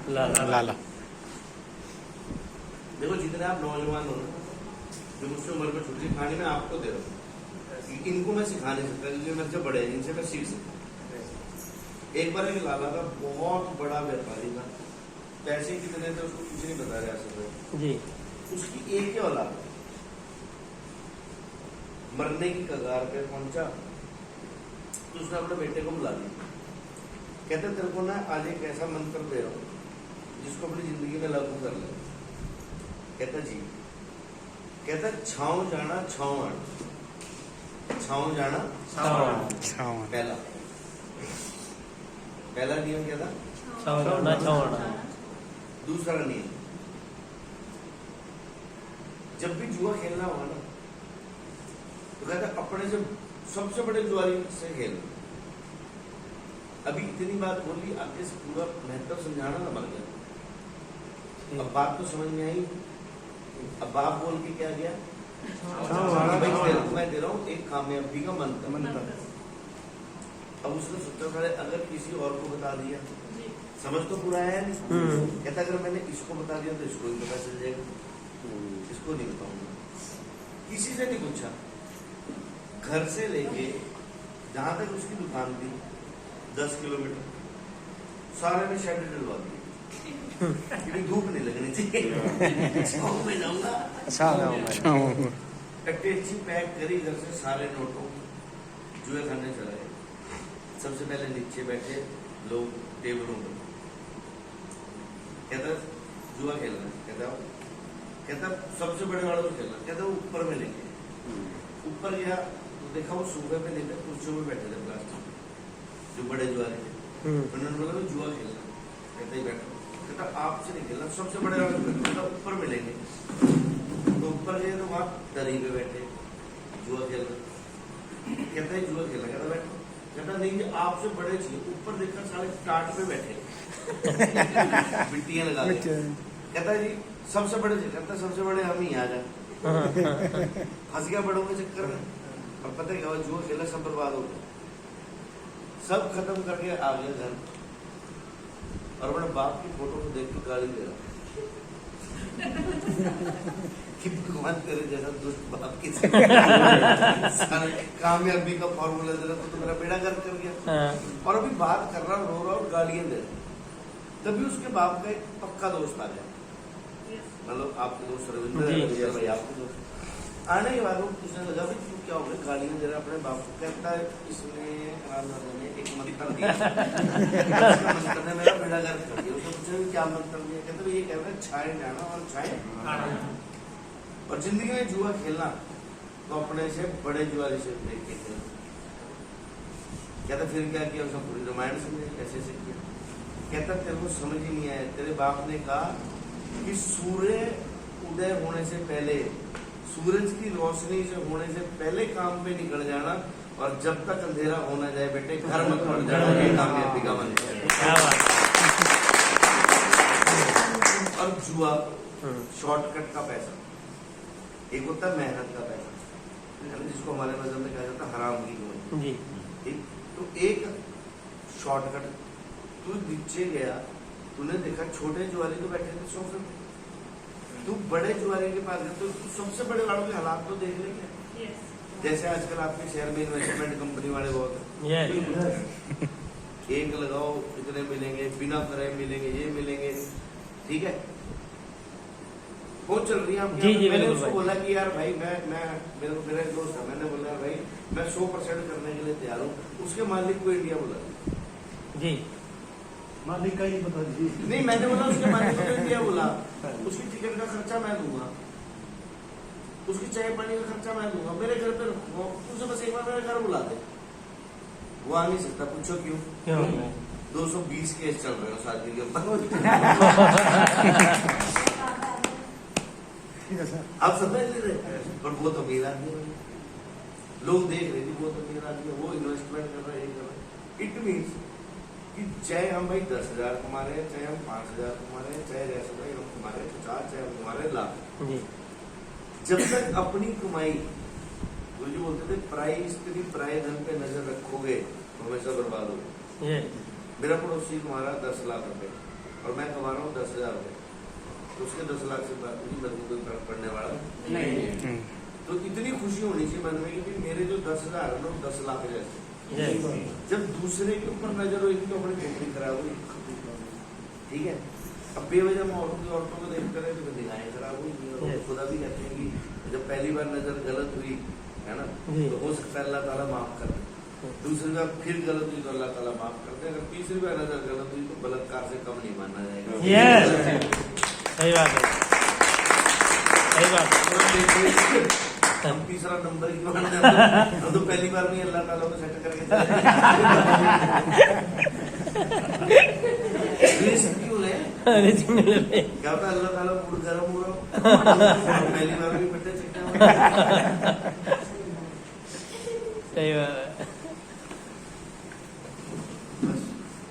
लाला। देखो जितने आप नौजवान हो ना, जो मुझसे उम्र में छोटी कहानी मैं आपको दे रहा हूँ, इनको मैं सिखा नहीं सकता क्योंकि मैं जब बड़े हैं इनसे मैं सीख सकता। एक बार एक लाला का बहुत बड़ा व्यापारी था, पैसे कितने थे उसको कुछ नहीं बता रहा जी। उसकी एक ही औलाद मरने की कगार पे पहुंचा तो उसने अपने बेटे को बुला लिया। कहते तेरे को ना आज एक ऐसा मंत्र दे रहा हूं जिसको अपनी जिंदगी में लागू कर ले। कहता जी, कहता छाँव जाना छाँव आना, छाँव जाना छाँव। पहला नियम क्या था? छाँव जाना। दूसरा नियम, जब भी जुआ खेलना होगा ना तो कहता अपने से सबसे बड़े जुआरी से खेल। अभी इतनी बात बोली, आगे से पूरा महत्व समझाना ना मर गया। अब बात तो समझ में आई। अब बाप बोल के क्या गया? मैं दे रहा हूँ एक कामयाबी का मंत्र। अब उसने सोचा था अगर किसी और को बता दिया, समझ तो पूरा है नहीं। कहता अगर मैंने इसको बता दिया तो इसको भी पता चल जाएगा, इसको नहीं बताऊंगा। किसी से नहीं पूछा, घर से लेके जहां तक उसकी दुकान थी 10 किलोमीटर सारे में शेड डलवा दिए। धूप नहीं लगनी चाहिए, में जाऊंगा अच्छी पैक करी घर से सारे नोटों जुए खाने चला गए। सबसे पहले नीचे बैठे लोग टेबलों पर, कहता जुआ खेलना, कहता सबसे बड़े वालों को खेलना, कहता ऊपर में लेके ऊपर गया तो देखा वो सूबे पे लेकर कुर्सियों में बैठे थे प्लास्टिक जो बड़े जुआरे थे। उन्होंने बोला जुआ खेलना, कहता ही बैठा। कहता आपसे नहीं खेलना, सबसे बड़े वाले ऊपर मिलेंगे। तो ऊपर गए तो वहां दरी पे बैठे जुआ खेलना, कहता है जुआ खेलना, कहता बैठो। कहता नहीं आपसे बड़े चाहिए। ऊपर देखकर सारे टाट पे बैठे मिट्टियां लगा के। कहता जी सबसे बड़े चाहिए। कहता सबसे बड़े हम ही आ जाए। हंस गया बड़ों के चक्कर में। और पता है क्या जुआ खेला, सब बर्बाद हो गया, सब खत्म करके आ गया घर और अपने बाप की फोटो को देख के गाली दे रहा कि भगवान तेरे जैसा दुष्ट बाप की कामयाबी का फॉर्मूला दे रहा तो मेरा बेड़ा गर्क कर गया। और अभी बात कर रहा, रो रहा और गालियां दे रहा। तभी उसके बाप का एक पक्का दोस्त आ गया, मतलब आपके दोस्त रविंद्र भाई, आपके दोस्त आने के बाद उसने लगा भाई तू क्या हो गया गालियां दे रहा अपने बाप को। कहता है इसने एक मंत्र दिया, मंत्र ने मेरा बेड़ा गर्क कर दिया। उसने पूछा क्या मंत्र दिया? कहते ये कह रहे छाए जाना और छाए और जिंदगी में जुआ खेलना तो अपने से बड़े जुआरी से देख के खेलना। कहता फिर क्या किया? उसने पूरी रामायण समझे कैसे से किया। कहता तेरे को समझ ही नहीं आया, तेरे बाप ने कहा कि सूर्य उदय होने से पहले, सूरज की रोशनी से होने से पहले काम पे निकल जाना और जब तक अंधेरा होना जाए बेटे घर मत पड़ जाना। ये कामयाबी का मंत्र है। और जुआ शॉर्टकट का पैसा, एक होता है मेहनत का पैसा जिसको हमारे मजहब में कहा जाता है हराम की कमाई। तो एक शॉर्टकट, तू नीचे गया, तूने देखा छोटे जुआरी तो बैठे थे सोफे में, तू बड़े जुआरी के पास गया तो सबसे बड़े वालों के हालात तो देख लेंगे। जैसे आजकल आपके शहर में इन्वेस्टमेंट कंपनी वाले बहुत है, एक लगाओ इतने मिलेंगे, बिना करे मिलेंगे, ये मिलेंगे, ठीक है वो चल रही है। मैंने उसको बोला कि यार भाई मैं मेरा एक दोस्त है, मैंने बोला यार भाई मैं 100% करने के लिए तैयार हूँ। उसके मालिक को इंडिया बोला जी, मालिक का ही बता दीजिए। नहीं मैंने बोला उसके मालिक को इंडिया बोला, उसकी टिकट का खर्चा मैं दूंगा, उसकी चाय पानी का खर्चा मैं दूंगा, मेरे घर पे उसे बस एक बार मेरे घर बुला दे। वो आ नहीं सकता, पूछो क्यों? 220 केस चल रहे हो शादी के ऊपर। आप समझ ले रहे, पर वो तो अमीर आदमी है, लोग देख रहे थे वो तो अमीर आदमी है, वो इन्वेस्टमेंट कर रहा है, इट मीन्स कि चाहे हम भाई 10,000 कमा रहे हैं, चाहे हम 5,000 कमा रहे हैं, चाहे जैसे भाई हम कमा रहे 50, चाहे हम कमा रहे लाख, जब तक अपनी कमाई गुरुजी बोलते थे पराई स्त्री पराये धन पे नजर रखोगे तो हमेशा बर्बाद होगे। मेरा पड़ोसी कमा रहा 10 लाख रुपए, और मैं कमा रहा हूँ 10,000 रुपये, तो उसके 10 लाख से बात नहीं, मेरे को कोई फर्क पड़ने वाला नहीं। तो इतनी खुशी होनी चाहिए मन में कि मेरे जो 10,000 है ना 10 लाख जैसे। जब दूसरे के ऊपर नजर होगी तो अपनी कंपनी खराब हुई, ठीक है। अब बेवजह में औरतों को देख कर तो निगाहें खराब हुई, और खुदा भी कहते हैं कि जब पहली बार नजर गलत हुई है ना, तो हो सकता है अल्लाह ताला माफ कर दे, दूसरी बार फिर गलत हुई तो अल्लाह ताला माफ कर दे, अगर तीसरी बार नजर गलत हुई तो बलात्कार से कम नहीं माना जाएगा। सही बात है, सही बात है। हम तीसरा नंबर ही हम तो पहली बार में अल्लाह ताला को सेट करके क्या होता है, अल्लाह ताला मूड गर्म हो रहा पहली बार भी बच्चे सही बात है।